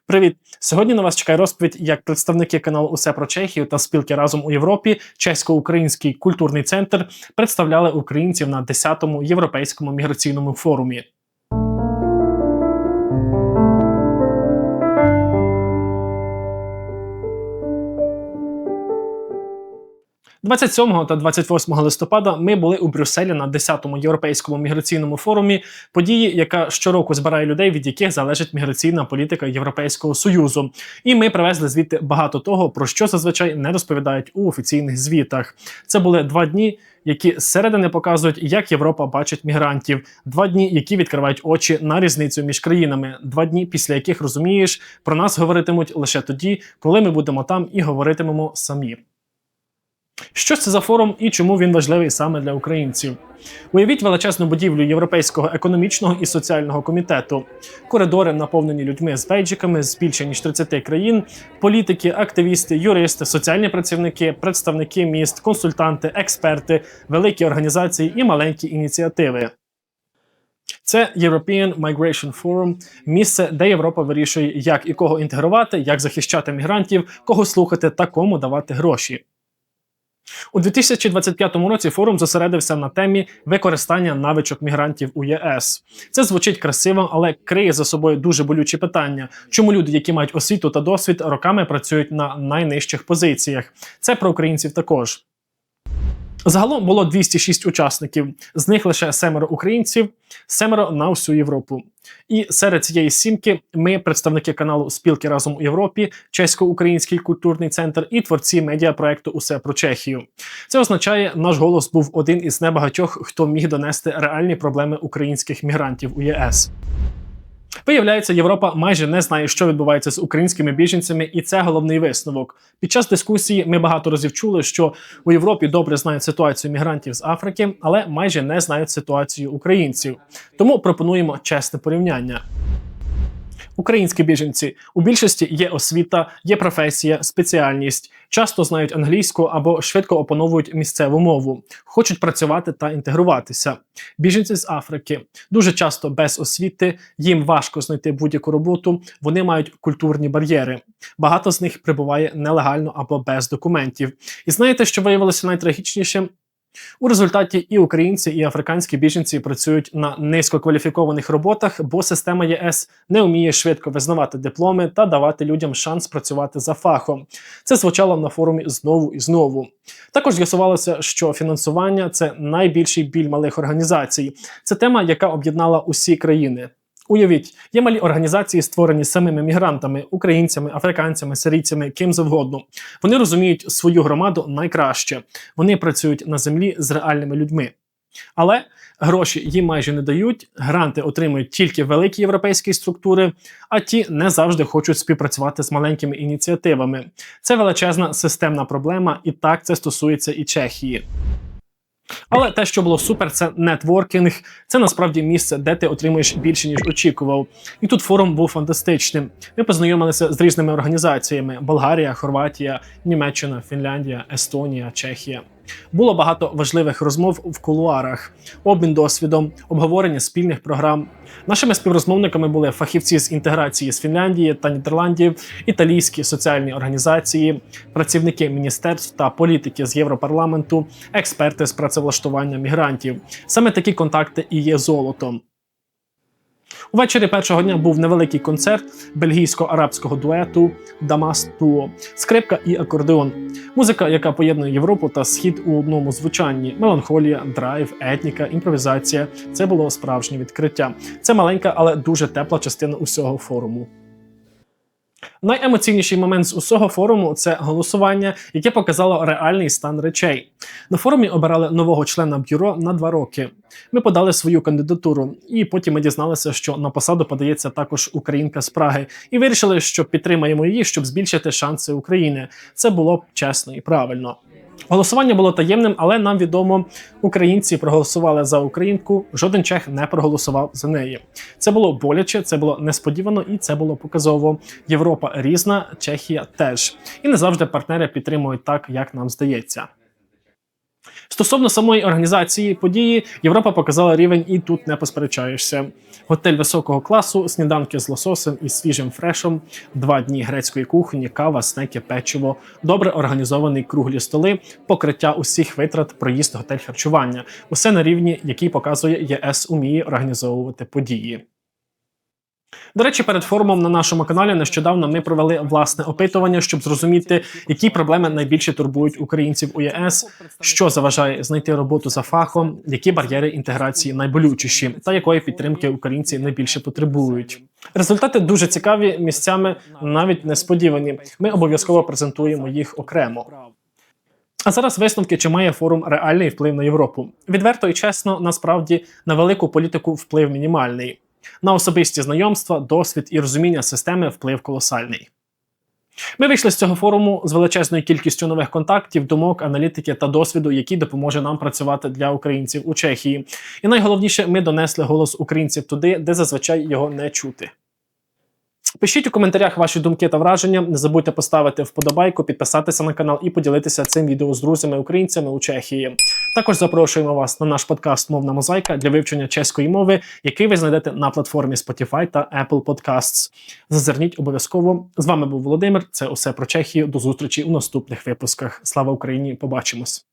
Привіт! Сьогодні на вас чекає розповідь, як представники каналу «Усе про Чехію» та спілки «Разом у Європі» Чесько-Український культурний центр представляли українців на 10-му Європейському міграційному форумі. 27 та 28 листопада ми були у Брюсселі на 10-му Європейському міграційному форумі, події, яка щороку збирає людей, від яких залежить міграційна політика Європейського Союзу. І ми привезли звідти багато того, про що зазвичай не розповідають у офіційних звітах. Це були 2 дні, які зсередини показують, як Європа бачить мігрантів. 2 дні, які відкривають очі на різницю між країнами. 2 дні, після яких розумієш, про нас говоритимуть лише тоді, коли ми будемо там і говоритимемо самі. Що це за форум і чому він важливий саме для українців? Уявіть величезну будівлю Європейського економічного і соціального комітету. Коридори наповнені людьми з бейджиками з більше ніж 30 країн, політики, активісти, юристи, соціальні працівники, представники міст, консультанти, експерти, великі організації і маленькі ініціативи. Це European Migration Forum – місце, де Європа вирішує, як і кого інтегрувати, як захищати мігрантів, кого слухати та кому давати гроші. У 2025 році форум зосередився на темі використання навичок мігрантів у ЄС. Це звучить красиво, але криє за собою дуже болючі питання. Чому люди, які мають освіту та досвід, роками працюють на найнижчих позиціях? Це про українців також. Загалом було 206 учасників, з них лише 7 українців, 7 на всю Європу. І серед цієї сімки ми, представники каналу «Спілки Разом у Європі», Чесько-Український культурний центр і творці медіапроекту «Усе про Чехію». Це означає, наш голос був один із небагатьох, хто міг донести реальні проблеми українських мігрантів у ЄС. Виявляється, Європа майже не знає, що відбувається з українськими біженцями, і це головний висновок. Під час дискусії ми багато разів чули, що у Європі добре знають ситуацію мігрантів з Африки, але майже не знають ситуацію українців. Тому пропонуємо чесне порівняння. Українські біженці. У більшості є освіта, є професія, спеціальність, часто знають англійську або швидко опановують місцеву мову, хочуть працювати та інтегруватися. Біженці з Африки. Дуже часто без освіти, їм важко знайти будь-яку роботу, вони мають культурні бар'єри. Багато з них прибуває нелегально або без документів. І знаєте, що виявилося найтрагічнішим? У результаті і українці, і африканські біженці працюють на низькокваліфікованих роботах, бо система ЄС не вміє швидко визнавати дипломи та давати людям шанс працювати за фахом. Це звучало на форумі знову і знову. Також з'ясувалося, що фінансування – це найбільший біль малих організацій. Це тема, яка об'єднала усі країни. Уявіть, є малі організації, створені самими мігрантами, українцями, африканцями, сирійцями, ким завгодно. Вони розуміють свою громаду найкраще. Вони працюють на землі з реальними людьми. Але гроші їм майже не дають, гранти отримують тільки великі європейські структури, а ті не завжди хочуть співпрацювати з маленькими ініціативами. Це величезна системна проблема, і так це стосується і Чехії. Але те, що було супер, це нетворкінг. Це насправді місце, де ти отримуєш більше, ніж очікував. І тут форум був фантастичним. Ми познайомилися з різними організаціями: Болгарія, Хорватія, Німеччина, Фінляндія, Естонія, Чехія. Було багато важливих розмов в кулуарах, обмін досвідом, обговорення спільних програм. Нашими співрозмовниками були фахівці з інтеграції з Фінляндії та Нідерландів, італійські соціальні організації, працівники міністерств та політики з Європарламенту, експерти з працевлаштування мігрантів. Саме такі контакти і є золотом. Увечері першого дня був невеликий концерт бельгійсько-арабського дуету «Дамас Дуо», скрипка і акордеон. Музика, яка поєднує Європу та Схід у одному звучанні. Меланхолія, драйв, етніка, імпровізація – це було справжнє відкриття. Це маленька, але дуже тепла частина усього форуму. Найемоційніший момент з усього форуму – це голосування, яке показало реальний стан речей. На форумі обирали нового члена бюро на 2 роки. Ми подали свою кандидатуру, і потім ми дізналися, що на посаду подається також українка з Праги, і вирішили, що підтримаємо її, щоб збільшити шанси України. Це було б чесно і правильно. Голосування було таємним, але нам відомо, українці проголосували за українку, жоден чех не проголосував за неї. Це було боляче, це було несподівано і це було показово. Європа різна, Чехія теж. І не завжди партнери підтримують так, як нам здається. Стосовно самої організації події, Європа показала рівень і тут не посперечаєшся. Готель високого класу, сніданки з лососем і свіжим фрешом, 2 дні грецької кухні, кава, снеки, печиво, добре організовані круглі столи, покриття усіх витрат, проїзд, готель, харчування. Усе на рівні, який показує ЄС уміє організовувати події. До речі, перед форумом на нашому каналі нещодавно ми провели власне опитування, щоб зрозуміти, які проблеми найбільше турбують українців у ЄС, що заважає знайти роботу за фахом, які бар'єри інтеграції найболючіші та якої підтримки українці найбільше потребують. Результати дуже цікаві, місцями навіть несподівані. Ми обов'язково презентуємо їх окремо. А зараз висновки, чи має форум реальний вплив на Європу. Відверто і чесно, насправді, на велику політику вплив мінімальний. На особисті знайомства, досвід і розуміння системи вплив колосальний. Ми вийшли з цього форуму з величезною кількістю нових контактів, думок, аналітики та досвіду, який допоможе нам працювати для українців у Чехії. І найголовніше, ми донесли голос українців туди, де зазвичай його не чути. Пишіть у коментарях ваші думки та враження, не забудьте поставити вподобайку, підписатися на канал і поділитися цим відео з друзями-українцями у Чехії. Також запрошуємо вас на наш подкаст «Мовна мозаїка» для вивчення чеської мови, який ви знайдете на платформі Spotify та Apple Podcasts. Зазирніть обов'язково. З вами був Володимир, це усе про Чехію. До зустрічі у наступних випусках. Слава Україні! Побачимось!